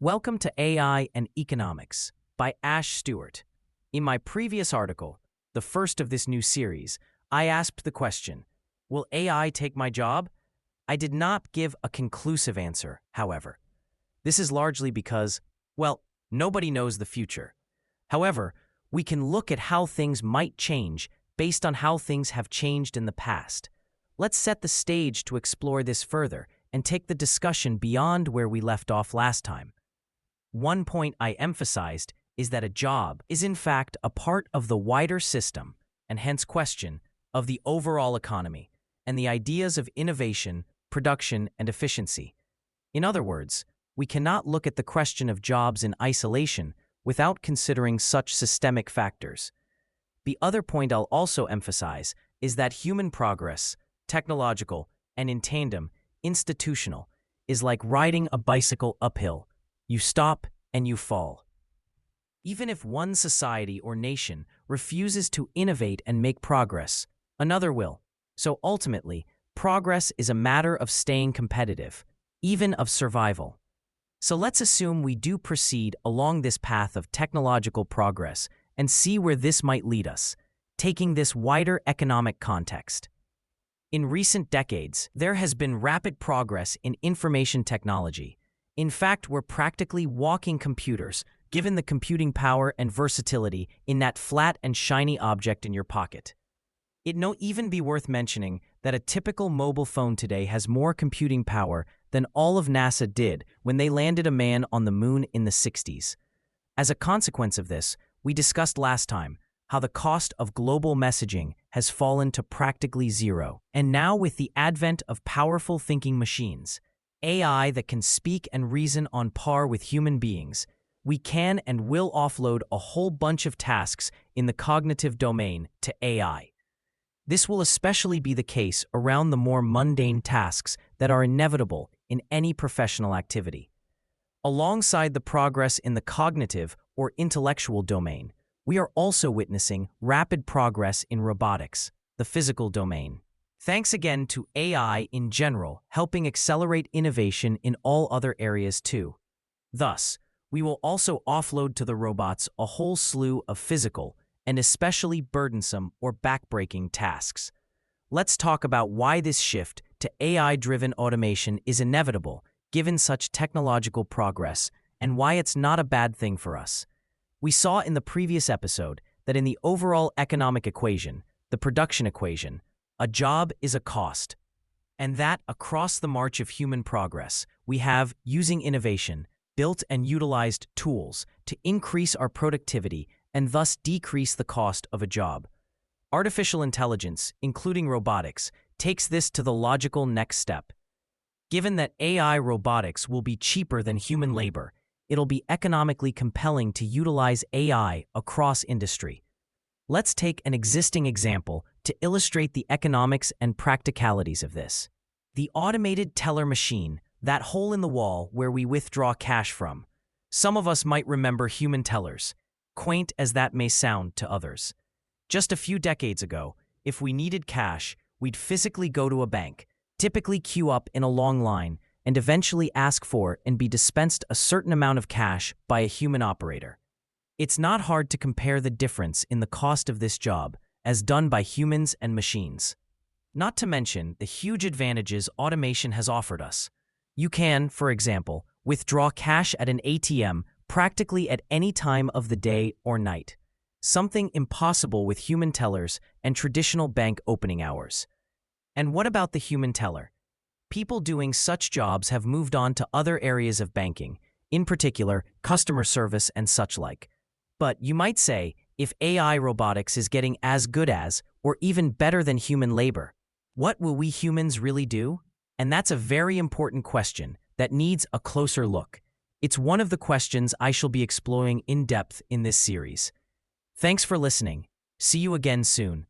Welcome to AI and Economics by Ash Stewart. In my previous article, the first of this new series, I asked the question, will AI take my job? I did not give a conclusive answer, however. This is largely because, well, nobody knows the future. However, we can look at how things might change based on how things have changed in the past. Let's set the stage to explore this further and take the discussion beyond where we left off last time. One point I emphasized is that a job is in fact a part of the wider system, and hence question, of the overall economy, and the ideas of innovation, production, and efficiency. In other words, we cannot look at the question of jobs in isolation without considering such systemic factors. The other point I'll also emphasize is that human progress, technological, and in tandem, institutional, is like riding a bicycle uphill. You stop and you fall. Even if one society or nation refuses to innovate and make progress, another will. So ultimately, progress is a matter of staying competitive, even of survival. So let's assume we do proceed along this path of technological progress and see where this might lead us, taking this wider economic context. In recent decades, there has been rapid progress in information technology. In fact, we're practically walking computers, given the computing power and versatility in that flat and shiny object in your pocket. It may even be worth mentioning that a typical mobile phone today has more computing power than all of NASA did when they landed a man on the moon in the 60s. As a consequence of this, we discussed last time how the cost of global messaging has fallen to practically zero. And now with the advent of powerful thinking machines, AI that can speak and reason on par with human beings, we can and will offload a whole bunch of tasks in the cognitive domain to AI. This will especially be the case around the more mundane tasks that are inevitable in any professional activity. Alongside the progress in the cognitive or intellectual domain, we are also witnessing rapid progress in robotics, the physical domain. Thanks again to AI in general helping accelerate innovation in all other areas too. Thus, we will also offload to the robots a whole slew of physical and especially burdensome or backbreaking tasks. Let's talk about why this shift to AI-driven automation is inevitable given such technological progress and why it's not a bad thing for us. We saw in the previous episode that in the overall economic equation, the production equation, a job is a cost, and that across the march of human progress, we have, using innovation, built and utilized tools to increase our productivity and thus decrease the cost of a job. Artificial intelligence, including robotics, takes this to the logical next step. Given that AI robotics will be cheaper than human labor, it'll be economically compelling to utilize AI across industry. Let's take an existing example to illustrate the economics and practicalities of this. The automated teller machine, that hole in the wall where we withdraw cash from. Some of us might remember human tellers, quaint as that may sound to others. Just a few decades ago, if we needed cash, we'd physically go to a bank, typically queue up in a long line, and eventually ask for and be dispensed a certain amount of cash by a human operator. It's not hard to compare the difference in the cost of this job as done by humans and machines. Not to mention the huge advantages automation has offered us. You can, for example, withdraw cash at an ATM practically at any time of the day or night, something impossible with human tellers and traditional bank opening hours. And what about the human teller? People doing such jobs have moved on to other areas of banking, in particular customer service and such like. But you might say, if AI robotics is getting as good as, or even better than human labor, what will we humans really do? And that's a very important question that needs a closer look. It's one of the questions I shall be exploring in depth in this series. Thanks for listening. See you again soon.